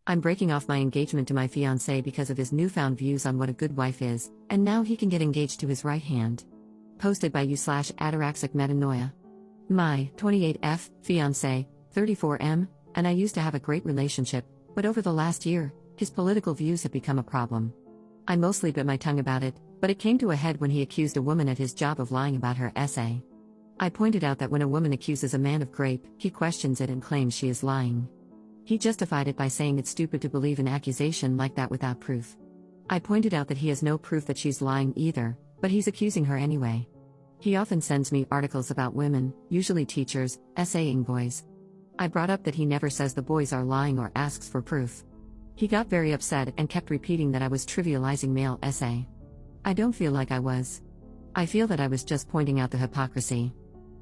I'm breaking off my engagement to my fiance because of his newfound views on what a good wife is, and now he can get engaged to his right hand. Posted by you/ataraxic metanoia. My 28F fiance, 34M, and I used to have a great relationship, but over the last year, his political views have become a problem. I mostly bit my tongue about it, but it came to a head when he accused a woman at his job of lying about her essay. I pointed out that when a woman accuses a man of rape, he questions it and claims she is lying. He justified it by saying it's stupid to believe an accusation like that without proof. I pointed out that he has no proof that she's lying either, but he's accusing her anyway. He often sends me articles about women, usually teachers, essaying boys. I brought up that he never says the boys are lying or asks for proof. He got very upset and kept repeating that I was trivializing male essay. I don't feel like I was. I feel that I was just pointing out the hypocrisy.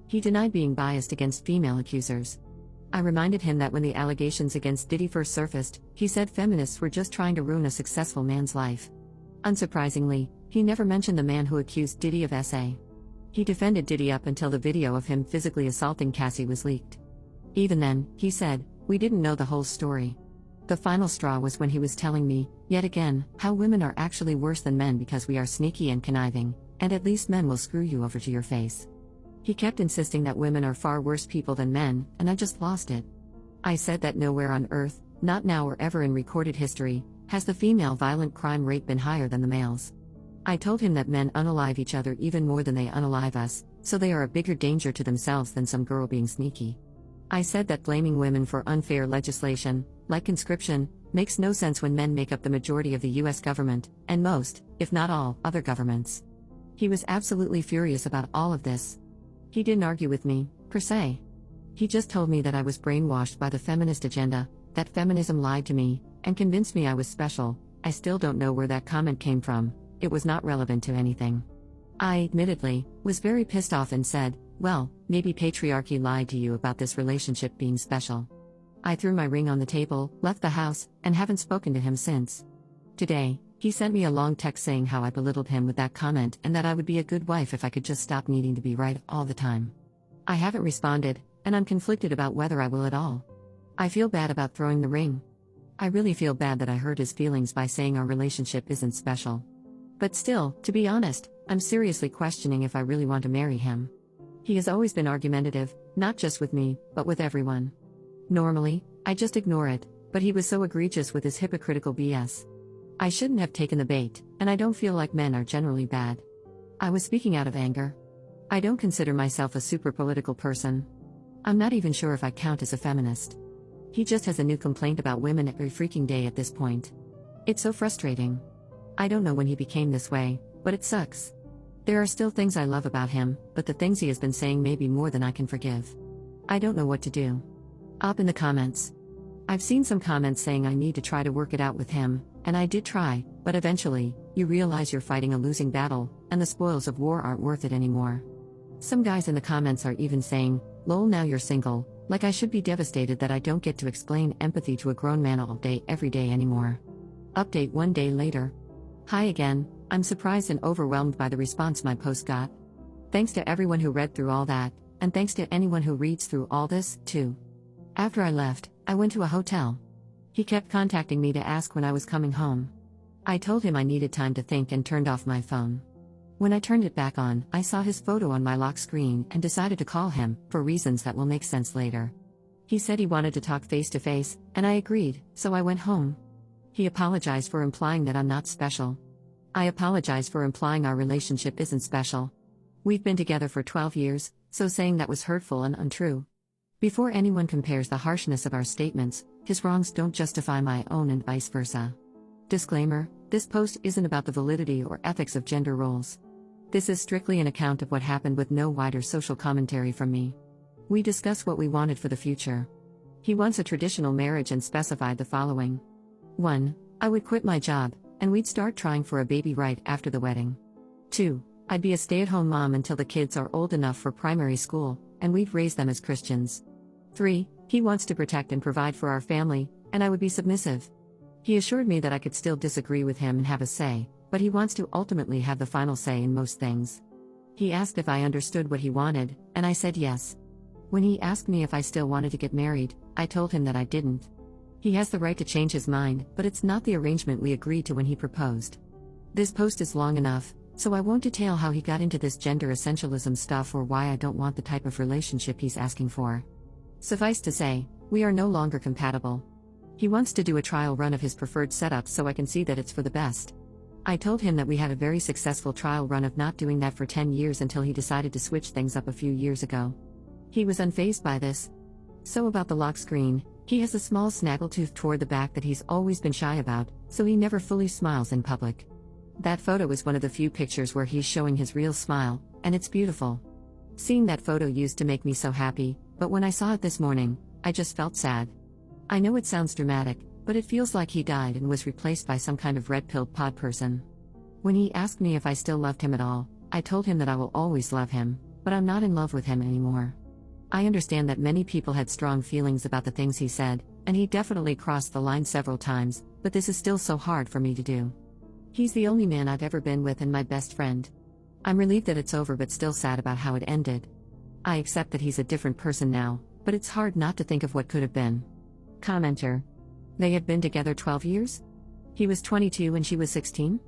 He denied being biased against female accusers. I reminded him that when the allegations against Diddy first surfaced, he said feminists were just trying to ruin a successful man's life. Unsurprisingly, he never mentioned the man who accused Diddy of essay. He defended Diddy up until the video of him physically assaulting Cassie was leaked. Even then, he said, we didn't know the whole story. The final straw was when he was telling me, yet again, how women are actually worse than men because we are sneaky and conniving, and at least men will screw you over to your face. He kept insisting that women are far worse people than men, and I just lost it. I said that nowhere on earth, not now or ever in recorded history, has the female violent crime rate been higher than the males. I told him that men unalive each other even more than they unalive us, so they are a bigger danger to themselves than some girl being sneaky. I said that blaming women for unfair legislation, like conscription, makes no sense when men make up the majority of the US government, and most, if not all, other governments. He was absolutely furious about all of this. He didn't argue with me, per se. He just told me that I was brainwashed by the feminist agenda, that feminism lied to me, and convinced me I was special. I still don't know where that comment came from, it was not relevant to anything. I, admittedly, was very pissed off and said, well, maybe patriarchy lied to you about this relationship being special. I threw my ring on the table, left the house, and haven't spoken to him since. Today, he sent me a long text saying how I belittled him with that comment and that I would be a good wife if I could just stop needing to be right all the time. I haven't responded, and I'm conflicted about whether I will at all. I feel bad about throwing the ring. I really feel bad that I hurt his feelings by saying our relationship isn't special. But still, to be honest, I'm seriously questioning if I really want to marry him. He has always been argumentative, not just with me, but with everyone. Normally, I just ignore it, but he was so egregious with his hypocritical BS. I shouldn't have taken the bait, and I don't feel like men are generally bad. I was speaking out of anger. I don't consider myself a super political person. I'm not even sure if I count as a feminist. He just has a new complaint about women every freaking day at this point. It's so frustrating. I don't know when he became this way, but it sucks. There are still things I love about him, but the things he has been saying may be more than I can forgive. I don't know what to do. Up in the comments. I've seen some comments saying I need to try to work it out with him, and I did try, but eventually, you realize you're fighting a losing battle, and the spoils of war aren't worth it anymore. Some guys in the comments are even saying, lol, now you're single, like I should be devastated that I don't get to explain empathy to a grown man all day every day anymore. Update 1 day later. Hi again, I'm surprised and overwhelmed by the response my post got. Thanks to everyone who read through all that, and thanks to anyone who reads through all this, too. After I left, I went to a hotel. He kept contacting me to ask when I was coming home. I told him I needed time to think and turned off my phone. When I turned it back on, I saw his photo on my lock screen and decided to call him, for reasons that will make sense later. He said he wanted to talk face to face, and I agreed, so I went home. He apologized for implying that I'm not special. I apologize for implying our relationship isn't special. We've been together for 12 years, so saying that was hurtful and untrue. Before anyone compares the harshness of our statements, his wrongs don't justify my own and vice versa. Disclaimer, this post isn't about the validity or ethics of gender roles. This is strictly an account of what happened with no wider social commentary from me. We discuss what we wanted for the future. He wants a traditional marriage and specified the following. 1. I would quit my job, and we'd start trying for a baby right after the wedding. 2. I'd be a stay-at-home mom until the kids are old enough for primary school, and we'd raise them as Christians. 3. He wants to protect and provide for our family, and I would be submissive. He assured me that I could still disagree with him and have a say, but he wants to ultimately have the final say in most things. He asked if I understood what he wanted, and I said yes. When he asked me if I still wanted to get married, I told him that I didn't. He has the right to change his mind, but it's not the arrangement we agreed to when he proposed. This post is long enough, so I won't detail how he got into this gender essentialism stuff or why I don't want the type of relationship he's asking for. Suffice to say, we are no longer compatible. He wants to do a trial run of his preferred setup so I can see that it's for the best. I told him that we had a very successful trial run of not doing that for 10 years until he decided to switch things up a few years ago. He was unfazed by this. So about the lock screen, he has a small snaggletooth toward the back that he's always been shy about, so he never fully smiles in public. That photo is one of the few pictures where he's showing his real smile, and it's beautiful. Seeing that photo used to make me so happy, but when I saw it this morning, I just felt sad. I know it sounds dramatic, but it feels like he died and was replaced by some kind of red-pilled pod person. When he asked me if I still loved him at all, I told him that I will always love him, but I'm not in love with him anymore. I understand that many people had strong feelings about the things he said, and he definitely crossed the line several times, but this is still so hard for me to do. He's the only man I've ever been with and my best friend. I'm relieved that it's over but still sad about how it ended. I accept that he's a different person now, but it's hard not to think of what could have been. Commenter. They had been together 12 years? He was 22 and she was 16?